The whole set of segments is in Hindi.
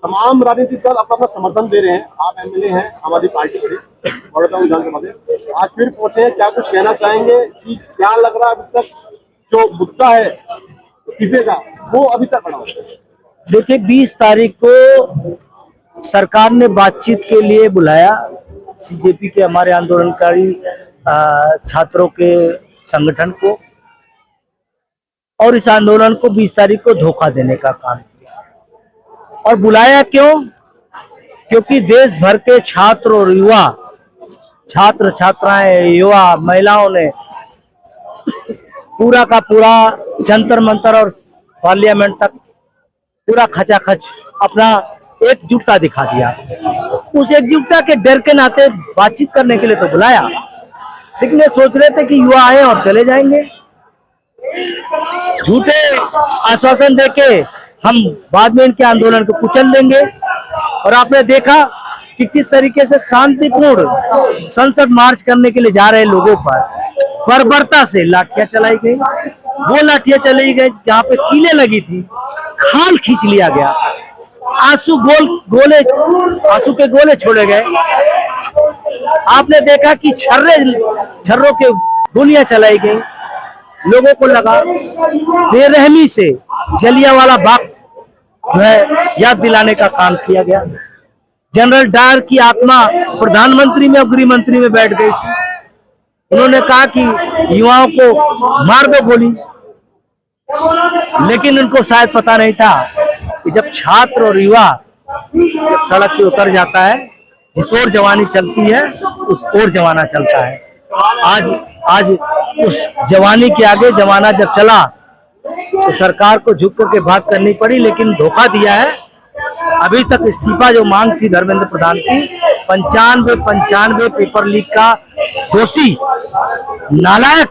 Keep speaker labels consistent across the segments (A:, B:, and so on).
A: तमाम राजनीतिक दल अपना अपना समर्थन दे रहे हैं। आप एमएलए हैं आम आदमी पार्टी से, बड़ौदा विधानसभा से, आज फिर पहुंचे, क्या कुछ कहना चाहेंगे कि क्या लग रहा है अभी तक जो मुद्दा है इस्तीफे का वो अभी तक बना है?
B: देखिए 20 तारीख को सरकार ने बातचीत के लिए बुलाया सीजेपी के हमारे आंदोलनकारी छात्रों के संगठन को, और इस आंदोलन को 20 तारीख को धोखा देने का काम किया। और बुलाया क्यों? क्योंकि देश भर के छात्र और युवा, छात्र छात्राएं, युवा महिलाओं ने पूरा का पूरा जंतर मंतर और पार्लियामेंट तक पूरा खचाखच अपना एकजुटता दिखा दिया। उस एकजुटता के डर के नाते बातचीत करने के लिए तो बुलाया, लेकिन ये सोच रहे थे कि युवा आए और चले जाएंगे। झूठे आश्वासन देके हम बाद में इनके आंदोलन को कुचल देंगे। और आपने देखा कि किस तरीके से शांतिपूर्ण संसद मार्च करने के लिए जा रहे लोगों पर बर्बरता से लाठियां चलाई गई। वो लाठियां चलाई गई जहां पे कीलें लगी थी, खाल खींच लिया गया, आंसू के गोले छोड़े गए। आपने देखा कि छर्रों के गोलियां चलाई गई। लोगों को लगा बेरहमी से जलियांवाला बाग जो है याद दिलाने का काम किया गया। जनरल डायर की आत्मा प्रधानमंत्री में और गृह मंत्री में बैठ गई थी। उन्होंने कहा कि युवाओं को मार दो गोली, लेकिन उनको शायद पता नहीं था कि जब छात्र और युवा जब सड़क पे उतर जाता है, जिस ओर जवानी चलती है उस ओर जमाना चलता है। आज उस जवानी के आगे जमाना जब चला तो सरकार को झुक करके बात करनी पड़ी, लेकिन धोखा दिया है। अभी तक इस्तीफा जो मांग थी धर्मेंद्र प्रधान की, 95 पेपर लीक का दोषी नालायक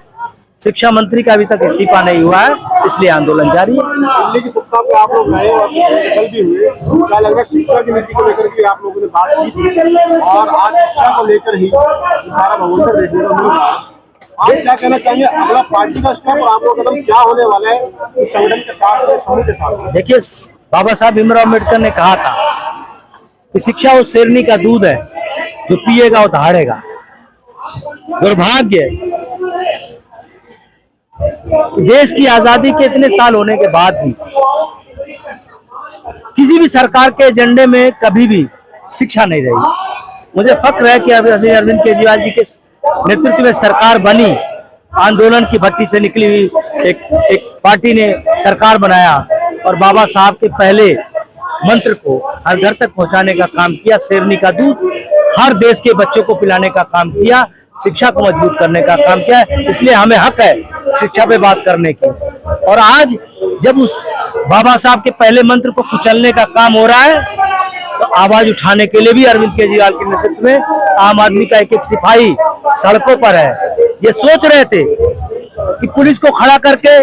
B: शिक्षा मंत्री का अभी तक इस्तीफा नहीं हुआ है, इसलिए आंदोलन जारी है।
A: दिल्ली की सत्ता पे आप लोग गए और कल भी हुए, क्या लग रहा है शिक्षा की नीति को लेकर के आप लोगों ने बात की थी और आज शिक्षा को लेकर ही सारा भगवंतर देखने को मिल रहा है। आप क्या कहना चाहेंगे, अगला पार्टी का स्टेप और आप लोग कदम क्या होने वाला है इस संगठन के साथ, समूह के साथ?
B: देखिए, बाबा साहब भीमराव अम्बेडकर ने कहा था कि शिक्षा उस शेरनी का दूध है जो पिएगा वो दहाड़ेगा। दुर्भाग्य देश की आजादी के इतने साल होने के बाद भी किसी भी सरकार के एजेंडे में कभी भी शिक्षा नहीं रही। मुझे फक्र है कि अरविंद केजरीवाल जी के नेतृत्व में सरकार बनी, आंदोलन की भट्टी से निकली हुई एक पार्टी ने सरकार बनाया और बाबा साहब के पहले मंत्र को हर घर तक पहुंचाने का काम किया। शेरनी का दूध हर देश के बच्चों को पिलाने का काम किया, शिक्षा को मजबूत करने का काम किया। इसलिए हमें हक है शिक्षा पे बात करने की। और आज जब उस बाबा साहब के पहले मंत्र को कुचलने का काम हो रहा है, तो आवाज उठाने के लिए भी अरविंद केजरीवाल के नेतृत्व में आम आदमी का एक सिपाही सड़कों पर है। ये सोच रहे थे कि पुलिस को खड़ा करके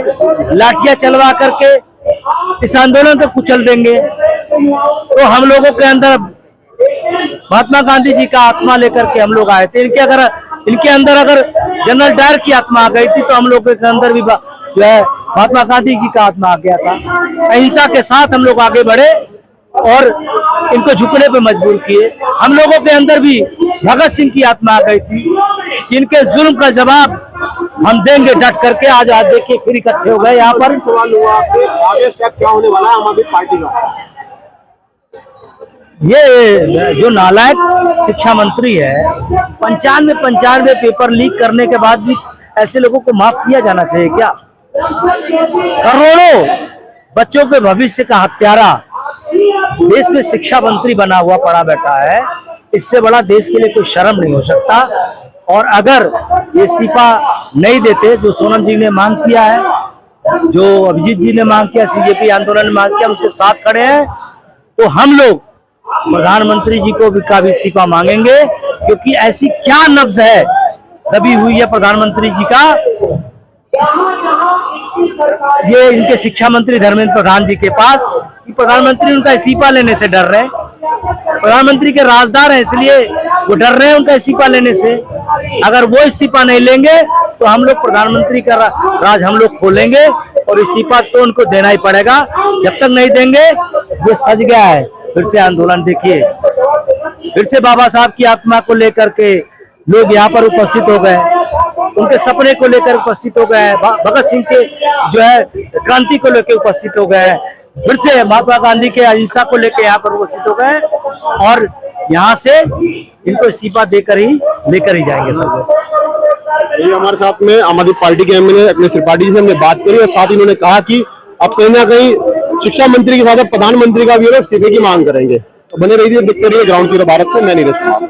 B: लाठियां चलवा करके इस आंदोलन को कुचल देंगे। तो हम लोगों के अंदर महात्मा गांधी जी का आत्मा लेकर के हम लोग आए थे। इनके अंदर अगर जनरल डायर की आत्मा आ गई थी तो हम लोग के अंदर भी जो है महात्मा गांधी जी का आत्मा आ गया था। अहिंसा के साथ हम लोग आगे बढ़े और इनको झुकने पे मजबूर किए। हम लोगों के अंदर भी भगत सिंह की आत्मा आ गई थी। इनके जुल्म का जवाब हम देंगे डट करके। आज देखिए फिर इकट्ठे हो गए यहाँ पर।
A: सवाल हुआ आपसे, आगे स्टेप क्या होने वाला है आम आदमी पार्टी का?
B: ये जो नालायक शिक्षा मंत्री है, 95 पेपर लीक करने के बाद भी ऐसे लोगों को माफ किया जाना चाहिए क्या? करोड़ों बच्चों के भविष्य का हत्यारा देश में शिक्षा मंत्री बना हुआ पड़ा बैठा है। इससे बड़ा देश के लिए कोई शर्म नहीं हो सकता। और अगर ये इस्तीफा नहीं देते, जो सोनम जी ने मांग किया है, जो अभिजीत जी ने मांग किया, सीजेपी आंदोलन ने मांग किया, उसके साथ खड़े हैं, तो हम लोग प्रधानमंत्री जी को भी इस्तीफा मांगेंगे। क्योंकि ऐसी क्या नब्ज है दबी हुई है प्रधानमंत्री जी का, ये इनके शिक्षा मंत्री धर्मेंद्र प्रधान जी के पास, कि प्रधानमंत्री उनका इस्तीफा लेने से डर रहे हैं। प्रधानमंत्री के राजदार हैं, इसलिए वो डर रहे हैं उनका इस्तीफा लेने से। अगर वो इस्तीफा नहीं लेंगे तो हम लोग प्रधानमंत्री का राज हम लोग खोलेंगे और इस्तीफा तो उनको देना ही पड़ेगा। जब तक नहीं देंगे, ये सज गया है फिर से आंदोलन देखिए, फिर से बाबा साहब की आत्मा को लेकर के लोग यहाँ पर उपस्थित हो गए, उनके सपने को लेकर उपस्थित हो गए, भगत सिंह के जो है क्रांति को लेकर उपस्थित हो गए, फिर से महात्मा गांधी के अहिंसा को लेकर यहाँ पर उपस्थित हो गए और यहाँ से इनको इस्तीफा देकर ही लेकर ही जाएंगे सब लोग।
A: ये हमारे साथ में आम आदमी पार्टी के एमएलए अपने त्रिपाठी जी से हमने बात करी और साथ ही उन्होंने कहा कि अब कहीं ना कहीं शिक्षा मंत्री के साथ प्रधानमंत्री का भी इस्तीफे की मांग करेंगे। तो बने रहिए, देखते रहिए ग्राउंड जीरो भारत से। मैं नीरज कुमार।